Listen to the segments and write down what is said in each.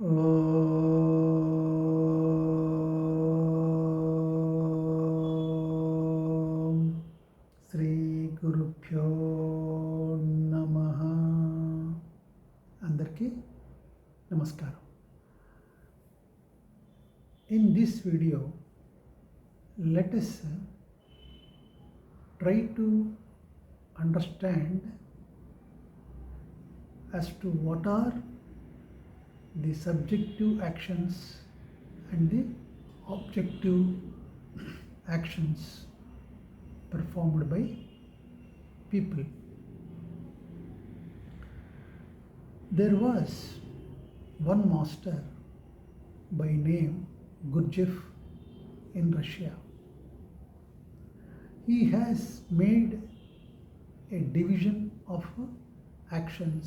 ఓం శ్రీ గురుభ్యో నమః. అందరికీ నమస్కారం. In this video, let us try to understand as to what are the subjective actions and the objective actions performed by people. There was one master by name Gurdjieff in Russia. He has made a division of actions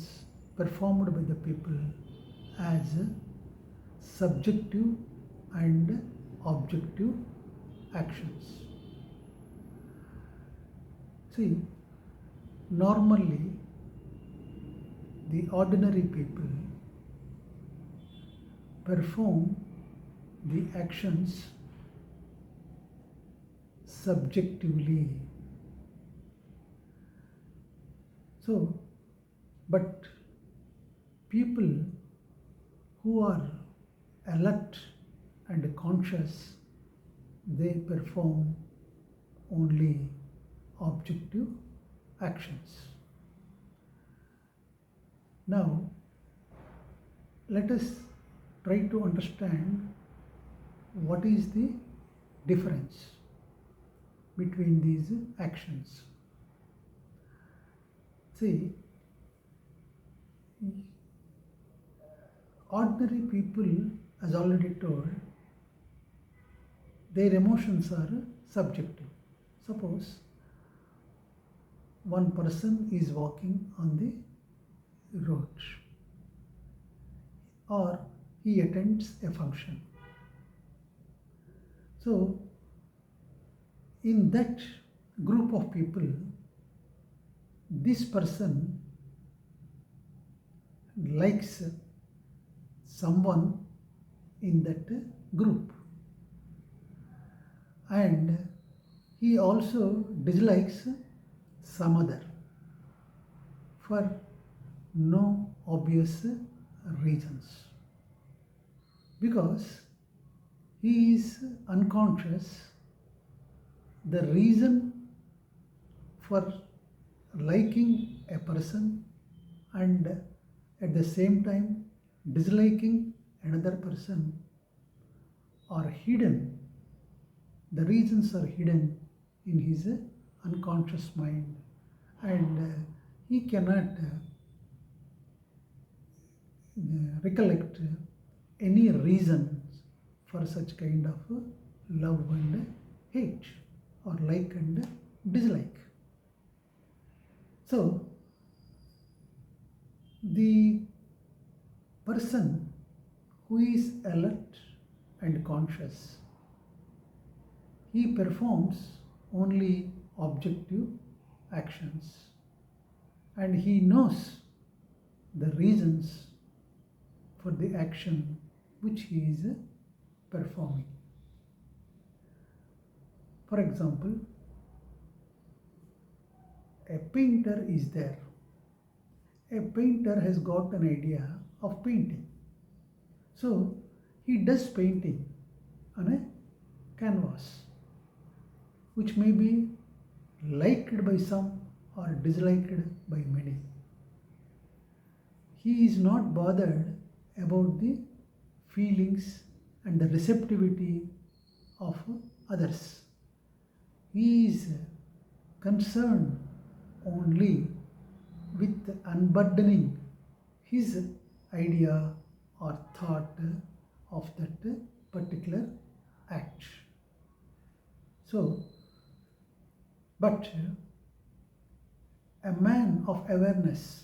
performed by the people as subjective and objective actions. See, normally the ordinary people perform the actions subjectively. So, but people who are alert and conscious, they perform only objective actions. Now, let us try to understand what is the difference between these actions. See, ordinary people, as already told, their emotions are subjective. Suppose one person is walking on the road or he attends a function. So, in that group of people, this person likes someone in that group, and he also dislikes some other for no obvious reasons, because he is unconscious the reason for liking a person and at the same time disliking another person are hidden. The reasons are hidden in his unconscious mind, and he cannot recollect any reasons for such kind of love and hate or like and dislike. So, the person who is alert and conscious, he performs only objective actions, and he knows the reasons for the action which he is performing. For example, a painter is there. A painter has got an idea of painting. So, he does painting on a canvas, which may be liked by some or disliked by many. He is not bothered about the feelings and the receptivity of others. He is concerned only with unburdening his idea or thought of that particular act. So, but a man of awareness,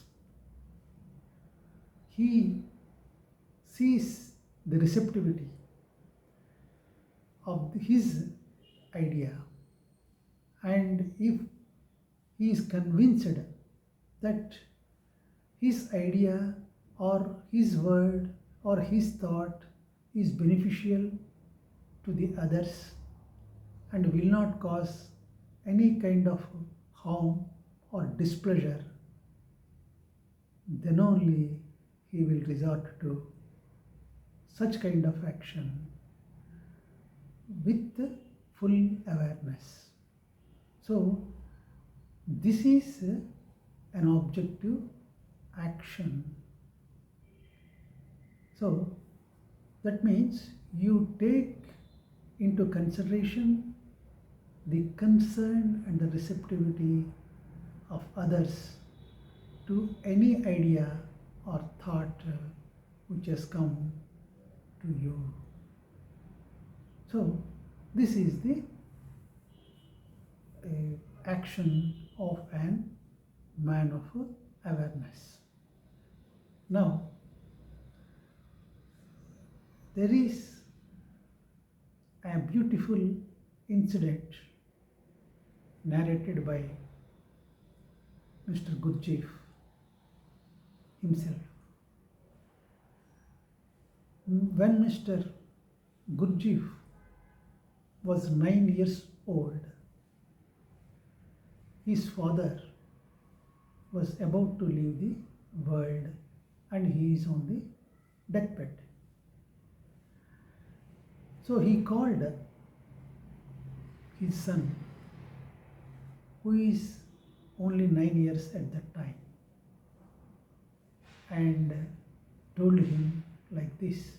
he sees the receptivity of his idea, and if he is convinced that his idea or his word or his thought is beneficial to the others and will not cause any kind of harm or displeasure, then only he will resort to such kind of action with full awareness. So, this is an objective action. So, that means you take into consideration the concern and the receptivity of others to any idea or thought which has come to you. So, this is the action of an man of awareness. Now, there is a beautiful incident narrated by Mr. Gurdjieff himself. When Mr. Gurdjieff was 9 years old, his father was about to leave the world and he is on the deathbed. So he called his son, who is only 9 years at that time, and told him like this,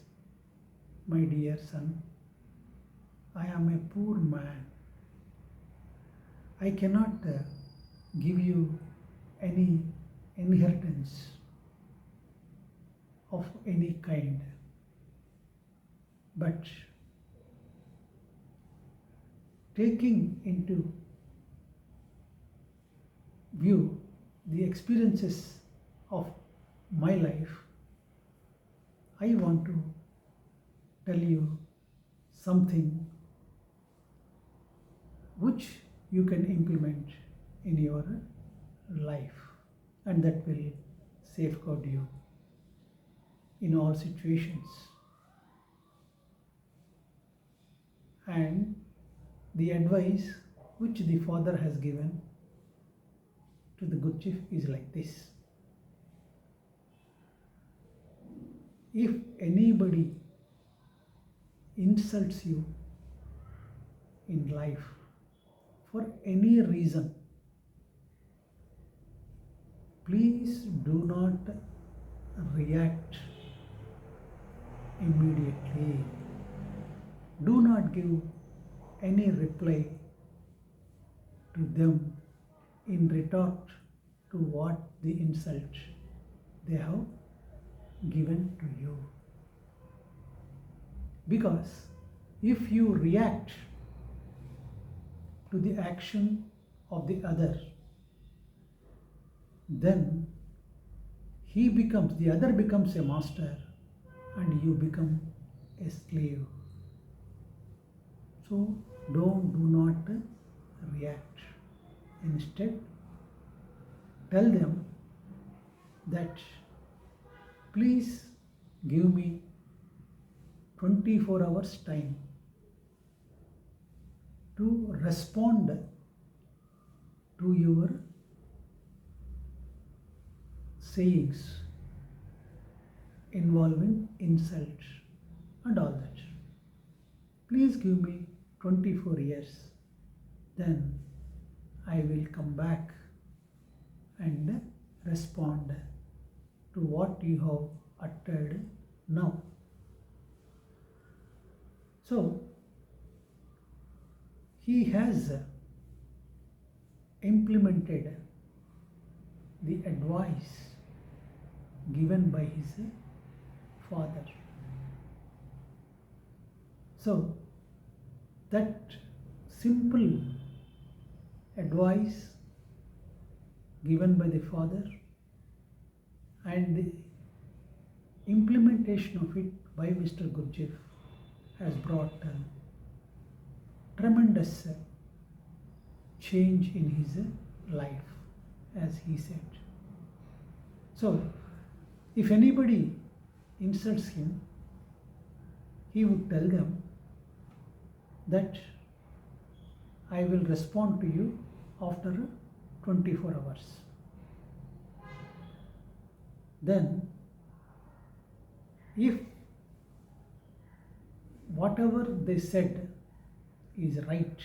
"My dear son, I am a poor man. I cannot give you any inheritance of any kind, but taking into view the experiences of my life, I want to tell you something which you can implement in your life, and that will safeguard you in all situations." And the advice which the father has given to the Gurdjieff is like this: if anybody insults you in life for any reason, please do not react immediately. Do not give any reply to them in retort to what the insult they have given to you. Because if you react to the action of the other, then the other becomes a master and you become a slave. So do not react. Instead, tell them that please give me 24 hours time to respond to your sayings involving insult and all that. Please give me 24 years, then I will come back and respond to what you have uttered now. So, he has implemented the advice given by his father. So, that simple advice given by the father and the implementation of it by Mr. Gurdjieff has brought tremendous change in his life, as he said. So, if anybody insults him, he would tell them that I will respond to you after 24 hours. Then, if whatever they said is right,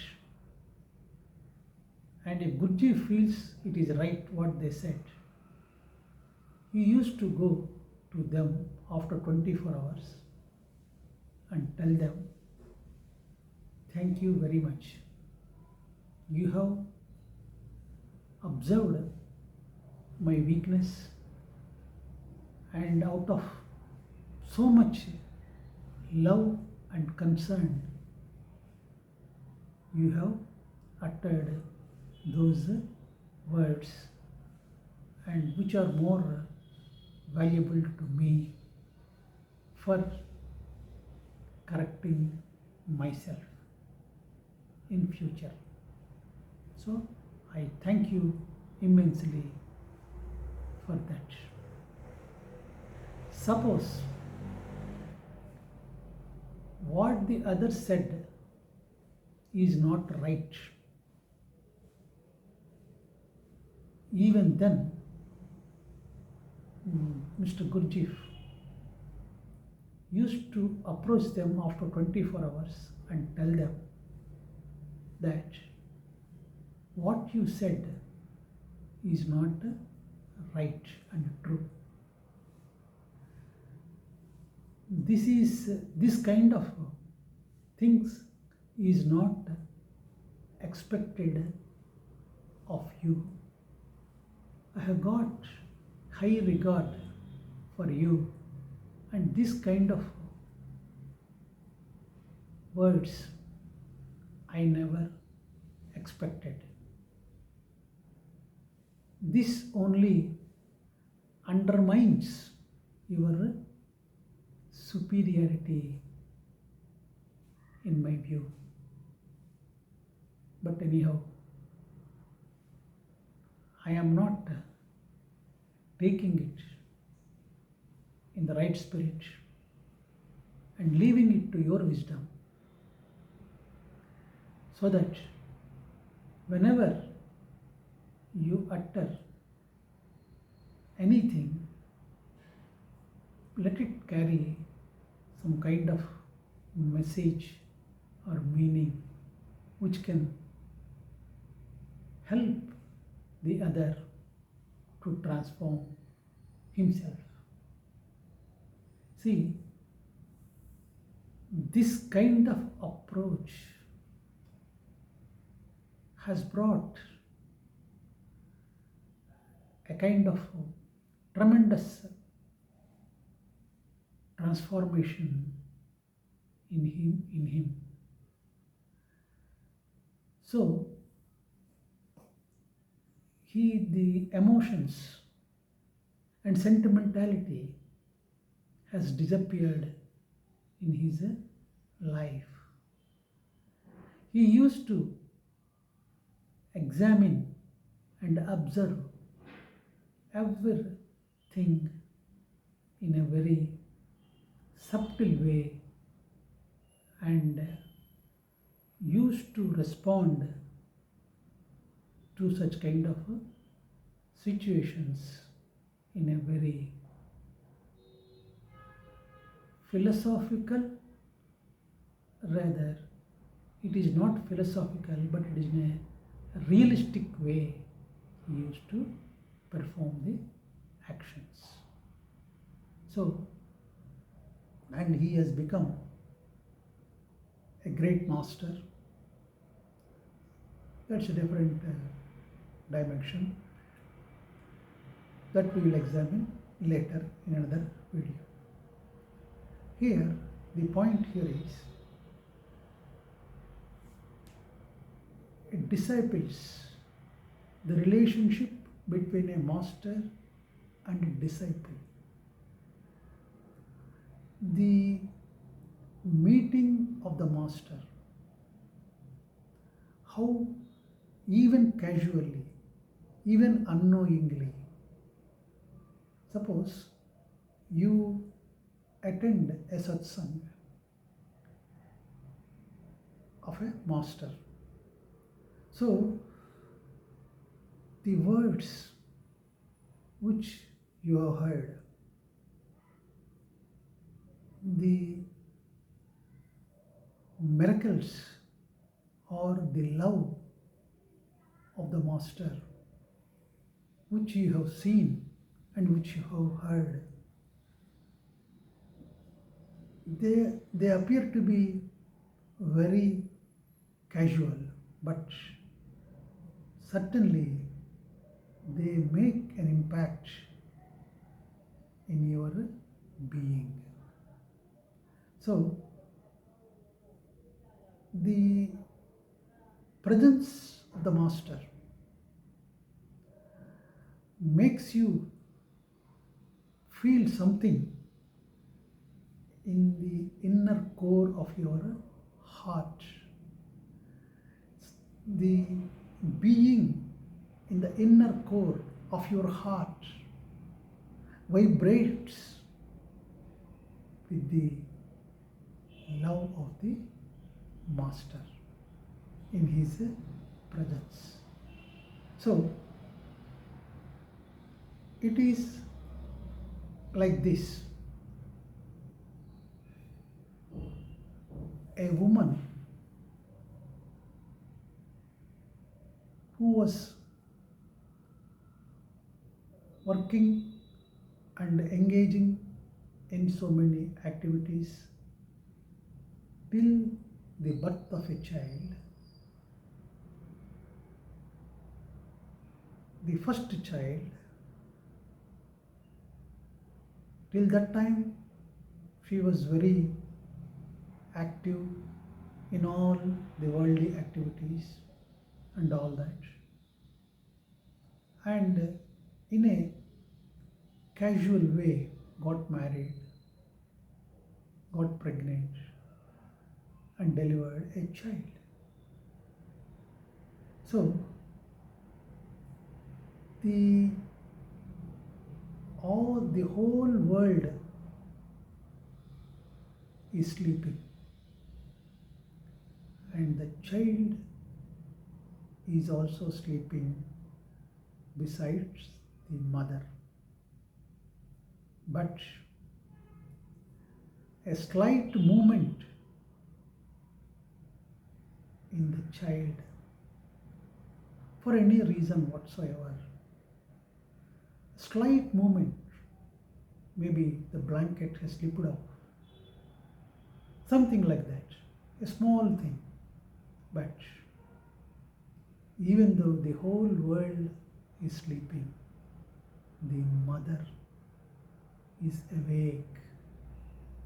and if Gurji feels it is right what they said, he used to go to them after 24 hours and tell them, thank you very much. You have observed my weakness, and out of so much love and concern, you have uttered those words, and which are more valuable to me for correcting myself in future. So I thank you immensely for that. Suppose what the other said is not right, even then Mr. Gurdjieff used to approach them after 24 hours and tell them that what you said is not right and true. This kind of things is not expected of you. I have got high regard for you, and this kind of words I never expected. This only undermines your superiority in my view. But anyhow, I am not taking it in the right spirit and leaving it to your wisdom, so that whenever you utter anything, let it carry some kind of message or meaning which can help the other to transform himself. See, this kind of approach has brought a kind of tremendous transformation in him. So the emotions and sentimentality has disappeared in his life. He used to examine and observe everything in a very subtle way, and used to respond to such kind of situations in a very philosophical, rather it is not philosophical, but it is in a realistic way he used to perform the actions. So, and he has become a great master. That's a different dimension that we will examine later in another video. Here, the point here is it disciples, the relationship between a master and a disciple. The meeting of the master, how even casually, even unknowingly, suppose you attend a satsang of a master. So, the words which you have heard, the miracles or the love of the master which you have seen and which you have heard, they appear to be very casual, but certainly they make an impact in your being. So, the presence of the master makes you feel something in the inner core of your heart. The being in the inner core of your heart vibrates with the love of the master in his presence. So, it is like this. A woman who was working and engaging in so many activities till the birth of a child. The first child, till that time she was very active in all the worldly activities and all that, and in a casual way got married, got pregnant and delivered a child. So the whole world is sleeping and the child is also sleeping besides the mother. But a slight movement in the child, for any reason whatsoever, slight movement, maybe the blanket has slipped off, something like that, a small thing. But even though the whole world is sleeping, the mother is awake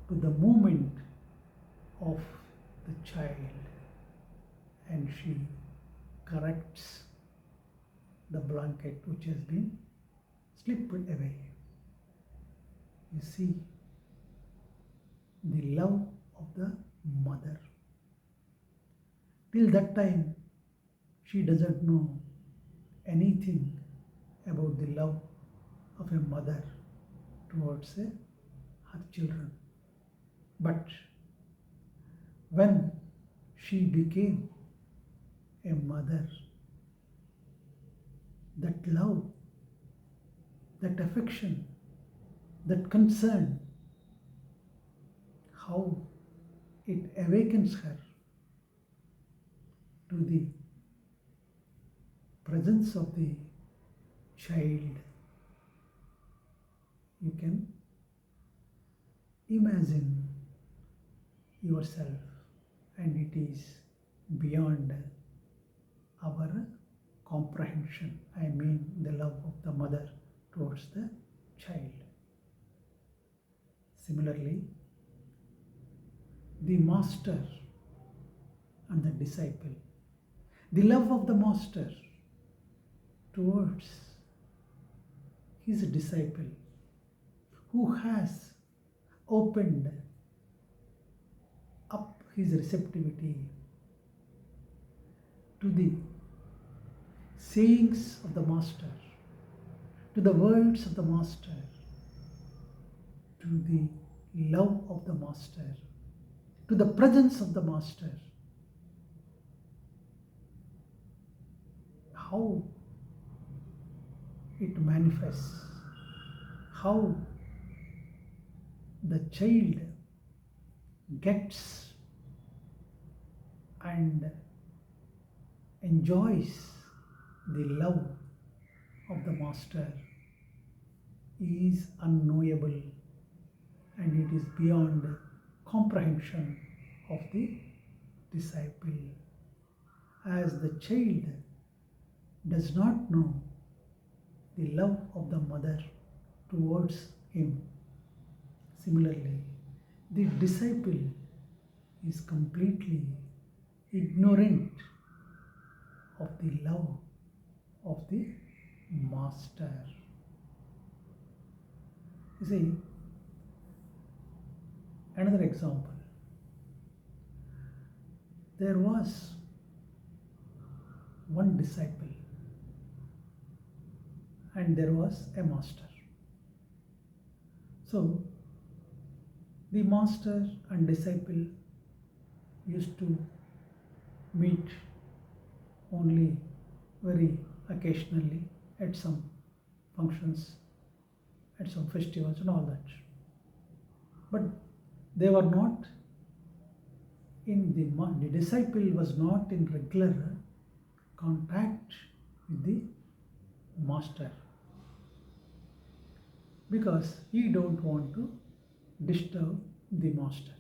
to the movement of the child and she corrects the blanket which has been slipped away. You see, the love of the mother. Till that time, she doesn't know anything about the love of a mother towards her children. But when she became a mother, that love, that affection, that concern, how it awakens her to the presence of the child. You can imagine yourself, and it is beyond our comprehension. I mean, the love of the mother towards the child. Similarly, the master and the disciple. The love of the master towards his disciple who has opened up his receptivity to the sayings of the master, to the words of the master, to the love of the master, to the presence of the master. How it manifests, how the child gets and enjoys the love of the master is unknowable, and it is beyond comprehension of the disciple. As the child does not know the love of the mother towards him, similarly, the disciple is completely ignorant of the love of the master. You see, another example. There was one disciple and there was a master. So, the master and disciple used to meet only very occasionally at some functions, at some festivals and all that. But they were not the disciple was not in regular contact with the master, because he don't want to disturb the master.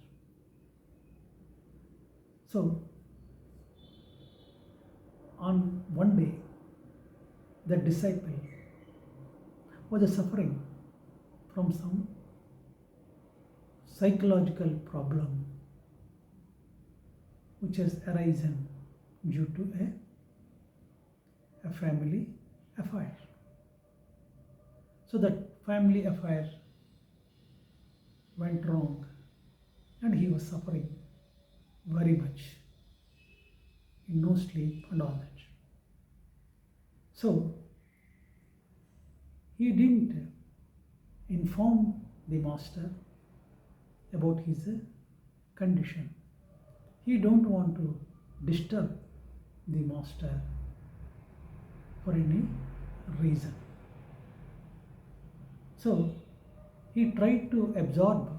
So on one day, the disciple was suffering from some psychological problem which has arisen due to a family affair. So that family affair went wrong and he was suffering very much, in no sleep and all that. So he didn't inform the master about his condition. He don't want to disturb the master for any reason. So he tried to absorb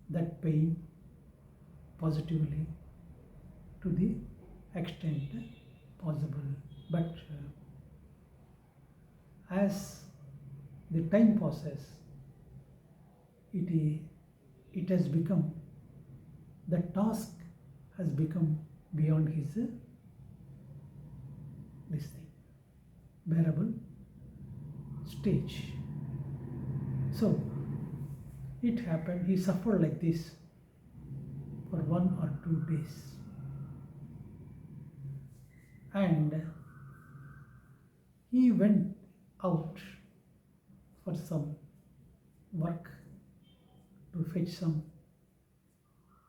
that pain positively to the extent possible. But as the time passes, it has become, the task has become beyond his this thing, bearable stage. So it happened, he suffered like this for 1 or 2 days. And he went out for some work to fetch some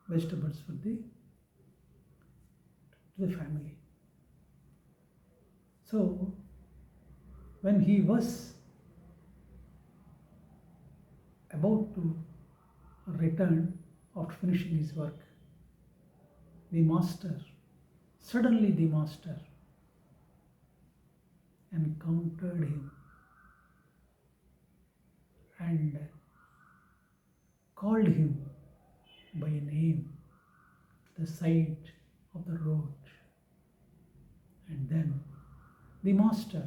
vegetables for the family. So when he was about to return after finishing his work, suddenly the master encountered him and called him by name to the side of the road. And then the master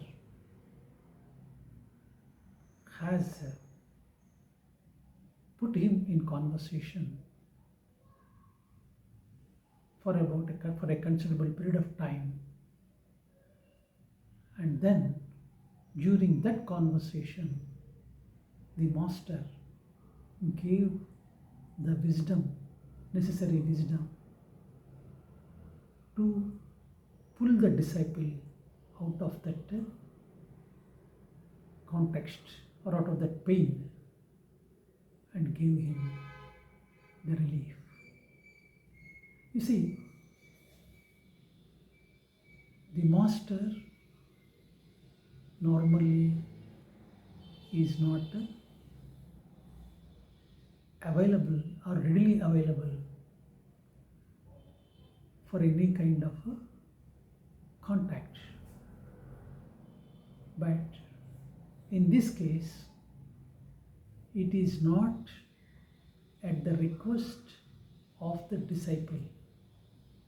has put him in conversation for a considerable period of time. And then during that conversation, the master gave the necessary wisdom to pull the disciple out of that context or out of that pain and give him the relief. You see, the master normally is not available or readily available for any kind of contact. But in this case, it is not at the request of the disciple,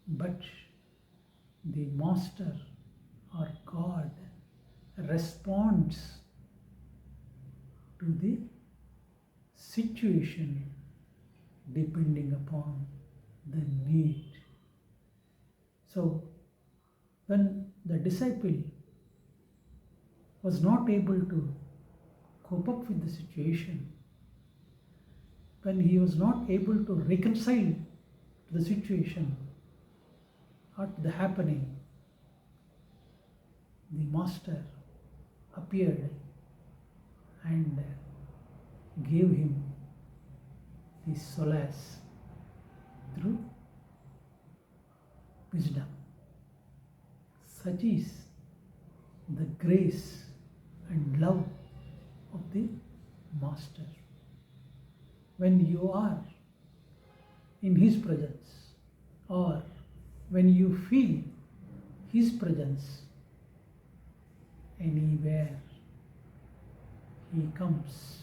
but the master or God responds to the situation depending upon the need. So, when the disciple was not able to cope up with the situation, when he was not able to reconcile to the situation or to the happening, the master appeared and gave him the solace through wisdom. Such is the grace and love of the master. When you are in his presence, or when you feel his presence anywhere, he comes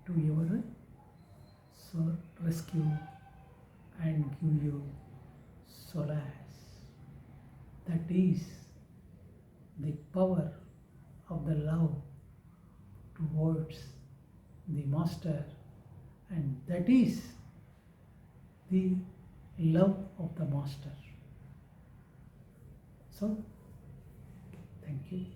to your rescue and give you solace. That is the power of the love towards the master, and that is the love of the master. So, thank you.